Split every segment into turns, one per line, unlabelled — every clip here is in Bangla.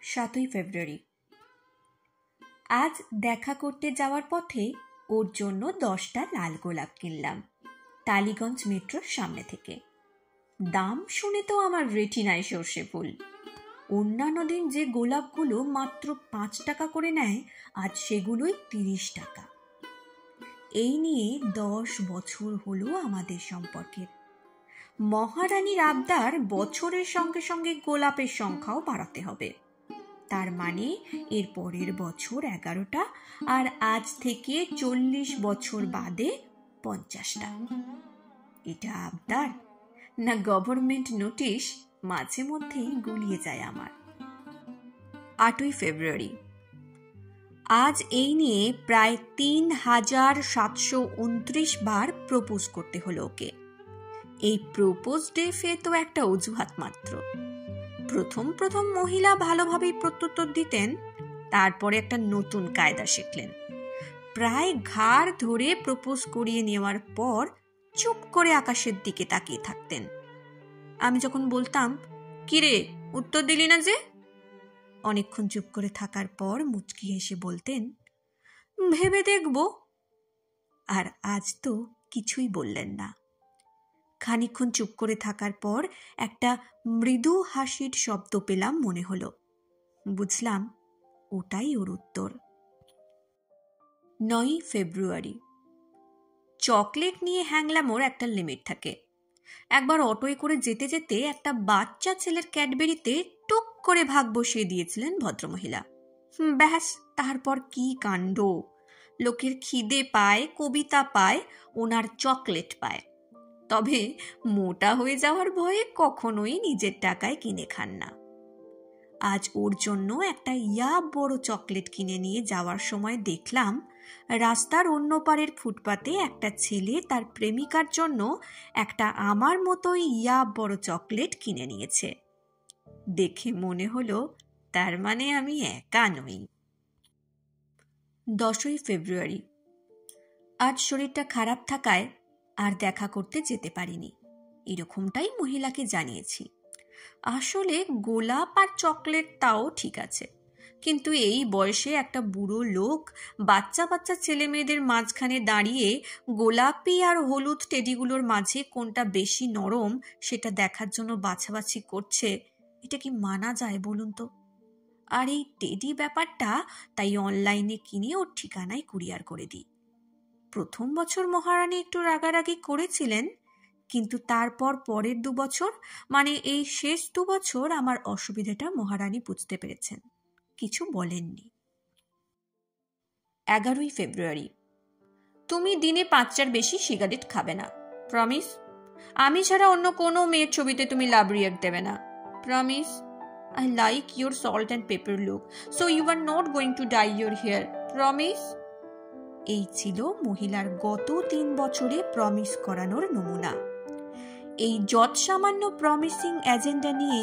7ই ফেব্রুয়ারি। আজ দেখা করতে যাওয়ার পথে ওর জন্য 10টা লাল গোলাপ কিনলাম টালিগঞ্জ মেট্রোর সামনে থেকে। দাম শুনে তো আমার রেটিনায় সর্ষে ফুল। অন্যান্য দিন যে গোলাপগুলো মাত্র 5 টাকা করে নেয়, আজ সেগুলোই 30 টাকা। এই নিয়ে 10 বছর হলো আমাদের সম্পর্কের। মহারানীর আবদার বছরের সঙ্গে সঙ্গে গোলাপের সংখ্যাও বাড়াতে হবে। তার মানে এর পরের বছর 11টা, আর আজ থেকে 40 বছর বাদে 50টা। এটা আবদার না গভর্নমেন্ট নোটিশ মাঝে মধ্যেই গুলিয়ে যায় আমার। 8ই ফেব্রুয়ারি। আজ এই নিয়ে প্রায় 3729 বার প্রপোজ করতে হলো ওকে। এই প্রপোজ ডে ফে তো একটা অজুহাত মাত্র। প্রথম প্রথম মহিলা ভালোভাবেই প্রত্যুত্তর দিতেন, তারপরে একটা নতুন কায়দা শিখলেন। প্রায় ঘাড় ধরে প্রপোজ করিয়ে নেওয়ার পর চুপ করে আকাশের দিকে তাকিয়ে থাকতেন। আমি যখন বলতাম, কিরে উত্তর দিলি না যে, অনেকক্ষণ চুপ করে থাকার পর মুচকি হেসে বলতেন, ভেবে দেখব। আর আজ তো কিছুই বললেন না। খানিকক্ষণ চুপ করে থাকার পর একটা মৃদু হাসির শব্দ পেলাম মনে হলো। বুঝলাম ওটাই ওর উত্তর। 9ই ফেব্রুয়ারি। চকলেট নিয়ে হ্যাংলামোর একটা লিমিট থাকে। একবার অটোয় করে যেতে যেতে একটা বাচ্চা ছেলের ক্যাডবেরিতে টুক করে ভাগ বসিয়ে দিয়েছিলেন ভদ্রমহিলা। ব্যাস, তারপর কি কাণ্ড! লোকের খিদে পায়, কবিতা পায়, ওনার চকলেট পায়। তবে মোটা হয়ে যাওয়ার ভয়ে কখনোই নিজের টাকায় কিনে খান না। আজ ওর জন্য একটা বড় চকলেট কিনে নিয়ে যাওয়ার সময় দেখলাম রাস্তার অন্য পারের ফুটপাতে একটা ছেলে তার প্রেমিকার জন্য একটা আমার মতোই বড় চকলেট কিনে নিয়েছে। দেখে মনে হলো তার মানে আমি একা নই। 10ই ফেব্রুয়ারি। আজ শরীরটা খারাপ থাকায় আর দেখা করতে যেতে পারিনি। এরকমটাই মহিলাকে জানিয়েছি। আসলে গোলাপ আর চকলেট তাও ঠিক আছে, কিন্তু এই বয়সে একটা বুড়ো লোক বাচ্চা বাচ্চা ছেলে মেয়েদের মাঝখানে দাঁড়িয়ে গোলাপি আর হলুদ টেডিগুলোর মাঝে কোনটা বেশি নরম সেটা দেখার জন্য বাছাবাছি করছে, এটা কি মানা যায় বলুন তো? আর এই টেডি ব্যাপারটা তাই অনলাইনে কিনে ওর ঠিকানায় কুরিয়ার করে দিই। প্রথম বছর মহারানী একটু রাগারাগি করেছিলেন, কিন্তু তারপর পরের 2 বছর, মানে এই শেষ 2 বছর আমার অসুবিধাটা মহারানী বুঝতে পেরেছেন, কিছু বলেননি। 11ই ফেব্রুয়ারি। তুমি দিনে 5টার বেশি সিগারেট খাবে না, প্রমিস? আমি ছাড়া অন্য কোনো মেয়ের ছবিতে তুমি লাভ রিয়াক্ট দেবে না, promise? I like your salt and pepper look, so you are not going to dye your hair, promise? এই ছিল মহিলার গত 3 বছরে প্রমিস করানোর নমুনা। এই যৎসামান্য প্রমিসিং এজেন্ডা নিয়ে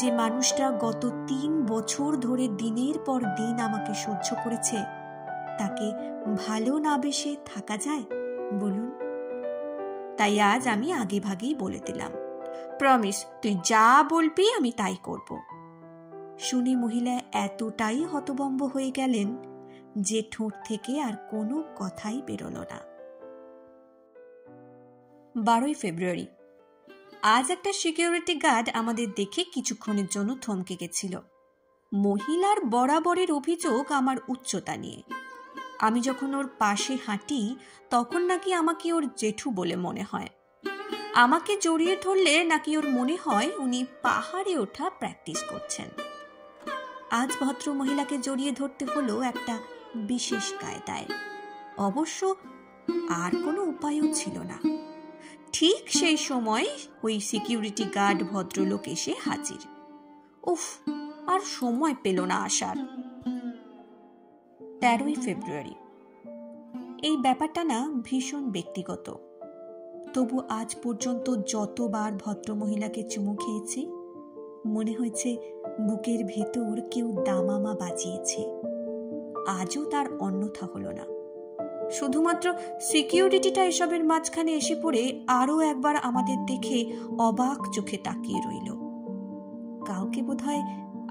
যে মানুষটা গত 3 বছর ধরে দিনের পর দিন আমাকে সহ্য করেছে, তাকে ভালো না বেশে থাকা যায় বলুন? তাই আজ আমি আগে ভাগেই বলে দিলাম, প্রমিস তুই যা বলবি আমি তাই করব। শুনে মহিলা এতটাই হতভম্ব হয়ে গেলেন যে ঠোঁট থেকে আর কোনো কথাই বেরোলো না। 12ই ফেব্রুয়ারি। আজ একটা সিকিউরিটি গার্ড আমাদের দেখে কিছুক্ষণের জন্য থমকে গেছিল। মহিলার বরাবরের অভিযোগ আমার উচ্চতা নিয়ে। আমি যখন ওর পাশে হাঁটি তখন নাকি আমাকে ওর জেঠু বলে মনে হয়। আমাকে জড়িয়ে ধরলে নাকি ওর মনে হয় উনি পাহাড়ে ওঠা প্র্যাকটিস করছেন। আজ ভদ্র মহিলাকে জড়িয়ে ধরতে হলো একটা বিশেষ কায়দায়। অবশ্য আর কোনো উপায়ও ছিল না। ঠিক সেই সময় ওই সিকিউরিটি গার্ড ভদ্রলোক এসে হাজির। উফ, আর সময় পেল না আসার। 13ই ফেব্রুয়ারি। এই ব্যাপারটা না ভীষণ ব্যক্তিগত, তবু আজ পর্যন্ত যতবার ভদ্রমহিলাকে চুমু খেয়েছি মনে হয়েছে বুকের ভেতর কেউ দামামা বাজিয়েছে। আজও তার অন্যথা হলো না। শুধুমাত্র সিকিউরিটিটা এসবের মাঝখানে এসে পড়ে আরো একবার আমাদের দেখে অবাক চোখে তাকিয়ে রইল। কাউকে বোধহয়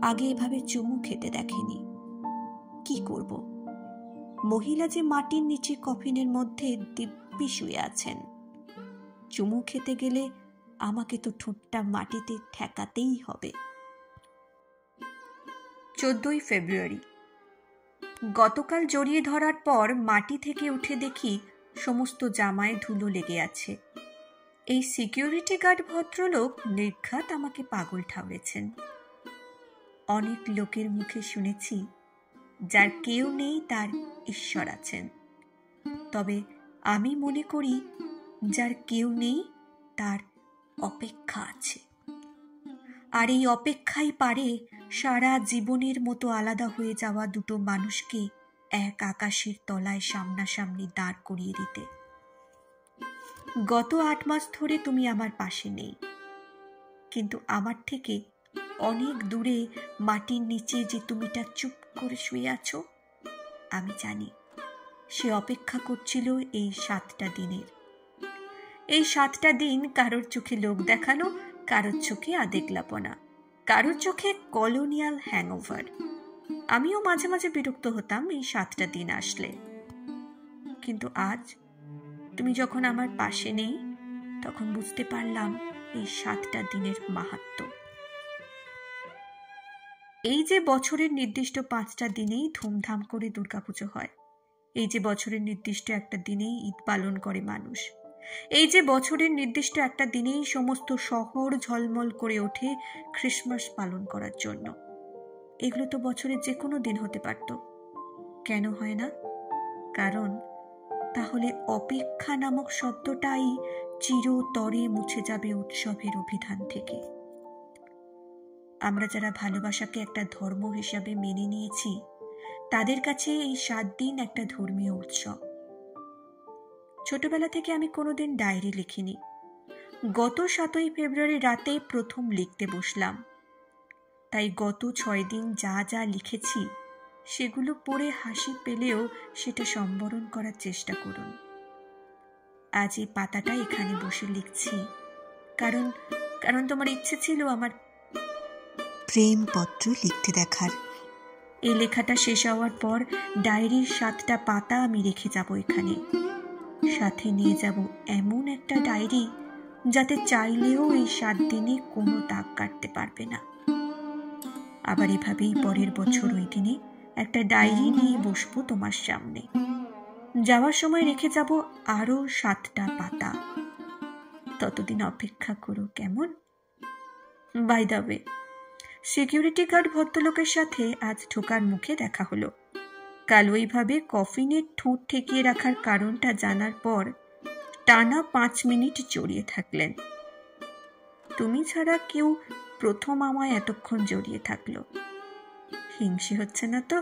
আগে এভাবে চুমু খেতে দেখেনি। কি করব? মহিলা যে মাটির নিচে কফিনের মধ্যে দিব্যি শুয়ে আছেন। চুমু খেতে গেলে আমাকে তো ঠোঁটটা মাটিতে ঠেকাতেই হবে। 14 ফেব্রুয়ারি। গতকাল জড়িয়ে ধরার পর মাটি থেকে উঠে দেখি সমস্ত জামায় ধুলো লেগে আছে। এই সিকিউরিটি গার্ড ভদ্রলোক নির্ঘাত আমাকে পাগল ঠাউরেছেন। অনেক লোকের মুখে শুনেছি যার কেউ নেই তার ঈশ্বর আছেন, তবে আমি মনে করি যার কেউ নেই তার অপেক্ষা আছে। আর এই অপেক্ষাই পারে সারা জীবনের মতো আলাদা হয়ে যাওয়া দুটো মানুষকে এক আকাশের তলায় সামনাসামনি দাঁড় করিয়ে দিতে। গত 8 মাস ধরে তুমি আমার পাশে নেই, কিন্তু আমার থেকে অনেক দূরে মাটির নিচে যে তুমিটা চুপ করে শুয়ে আছো, আমি জানি সে অপেক্ষা করছিল এই 7টা দিনের। এই 7টা দিন কারোর চোখে লোক দেখানো, কারোর চোখে আদেগলাপনা, কারোর চোখে কলোনিয়াল হ্যাংওভার। আমিও মাঝে মাঝে বিরক্ত হতাম এই 7টা দিন আসলে। কিন্তু আজ তুমি যখন আমার পাশে নেই, তখন বুঝতে পারলাম এই 7টা দিনের মাহাত্ম্য। এই যে বছরের নির্দিষ্ট 5টা দিনেই ধুমধাম করে দুর্গাপুজো হয়, এই যে বছরের নির্দিষ্ট একটা দিনেই ঈদ পালন করে মানুষ, এই যে বছরের নির্দিষ্ট একটা দিনেই সমস্ত শহর ঝলমল করে ওঠে ক্রিসমাস পালন করার জন্য, এগুলো তো বছরের যে কোনো দিন হতে পারত। কেন হয় না? কারণ তাহলে অপেক্ষা নামক শব্দটাই চিরতরে মুছে যাবে উৎসবের অভিধান থেকে। আমরা যারা ভালোবাসাকে একটা ধর্ম হিসাবে মেনে নিয়েছি, তাদের কাছে এই 7 দিন একটা ধর্মীয় উৎসব। ছোটবেলা থেকে আমি কোনোদিন ডায়েরি লিখিনি। গত 7ই ফেব্রুয়ারি রাতে প্রথম লিখতে বসলাম। তাই গত 6 দিন যা যা লিখেছি সেগুলো পড়ে হাসি পেলেও সেটা সম্বরণ করার চেষ্টা করুন। আজ এই পাতাটা এখানে বসে লিখছি কারণ তোমার ইচ্ছে ছিল আমার প্রেমপত্র লিখতে দেখার। এই লেখাটা শেষ হওয়ার পর ডায়েরির 7টা পাতা আমি রেখে যাব এখানে। সাথে নিয়ে যাব এমন একটা ডায়েরি যাতে চাইলেও এই 7 দিনে কোনো দাগ কাটতে পারবে না। আবার এভাবেই পরের বছর ওই দিনে একটা ডায়েরি নিয়ে বসবো তোমার সামনে। যাওয়ার সময় রেখে যাব আরো 7টা পাতা। ততদিন অপেক্ষা করো, কেমন? By the way, security guard ভদ্রলোকের সাথে আজ ঢোকার মুখে দেখা হলো। কাল ওইভাবে কফিনের ঠোঁট ঠেকিয়ে রাখার কারণটা জানার পর টানা 5 মিনিট জড়িয়ে থাকলেন। তুমি ছাড়া কেউ প্রথম আমায় এতক্ষণ জড়িয়ে থাকলো। হিংসে হচ্ছে না তো?